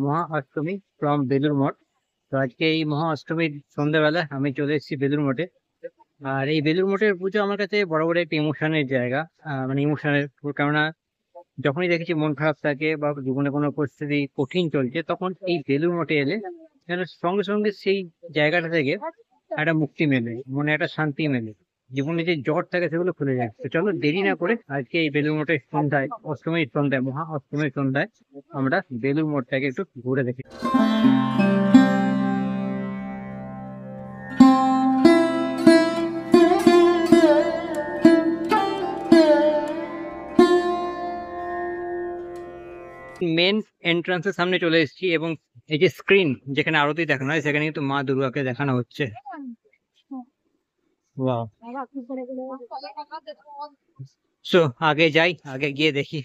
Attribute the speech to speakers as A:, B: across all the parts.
A: মহা অষ্টমী ফ্রম বেলুর মঠ। তো আজকে এই মহা অষ্টমীর সন্ধ্যাবেলা আমি চলে এসেছি বেলুর মঠে। আর এই বেলুর মঠের পুজো আমার কাছে বরাবর একটা ইমোশনের জায়গা, মানে ইমোশনের। কেননা যখনই দেখেছি মন খারাপ থাকে বা জীবনে কোনো পরিস্থিতি কঠিন চলছে, তখন এই বেলুর মঠে এলে যেন সঙ্গে সঙ্গে সেই জায়গাটা থেকে একটা মুক্তি মেলে, মনে একটা শান্তি মেলে, জীবনে যে জ্বর থাকে সেগুলো খুলে যায়। তো চলো দেরি না করে আজকে এই বেলুর মঠের সন্ধ্যায়, অষ্টমীর সন্ধ্যায়, মহা অষ্টমীর সন্ধ্যায় আমরা বেলুর মঠটাকে একটু ঘুরে দেখি। মেন এন্ট্রান্সের সামনে চলে এসেছি এবং এই যে স্ক্রিন যেখানে আরতি দেখানো হয় সেখানে কিন্তু মা দুর্গাকে দেখানো হচ্ছে। ওয়াও। সো আগে যাই, আগে গিয়ে দেখি।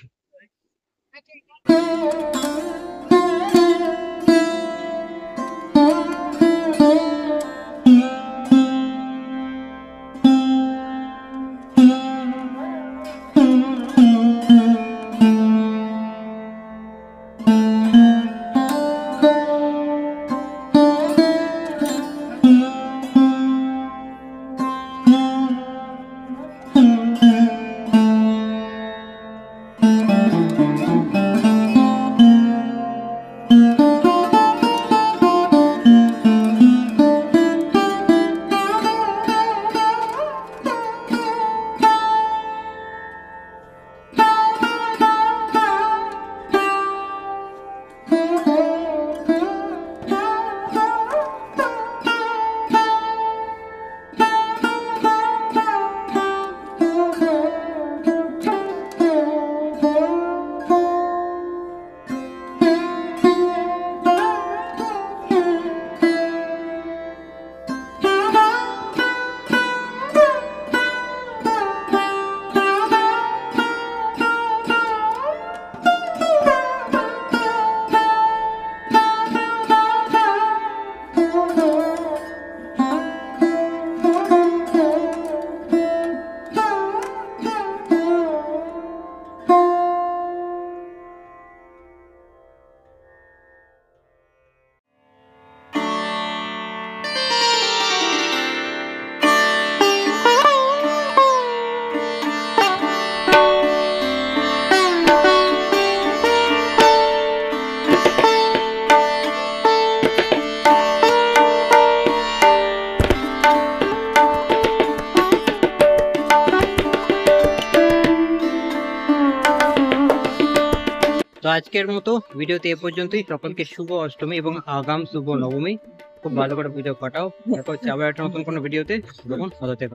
A: তো আজকের মতো ভিডিওতে এ পর্যন্তই। সকলকে শুভ অষ্টমী এবং আগাম শুভ নবমী। খুব ভালো করে পুজো কাটাও। দেখা হচ্ছে আবার একটা নতুন কোনো ভিডিওতে। তখন ভালো থেকো।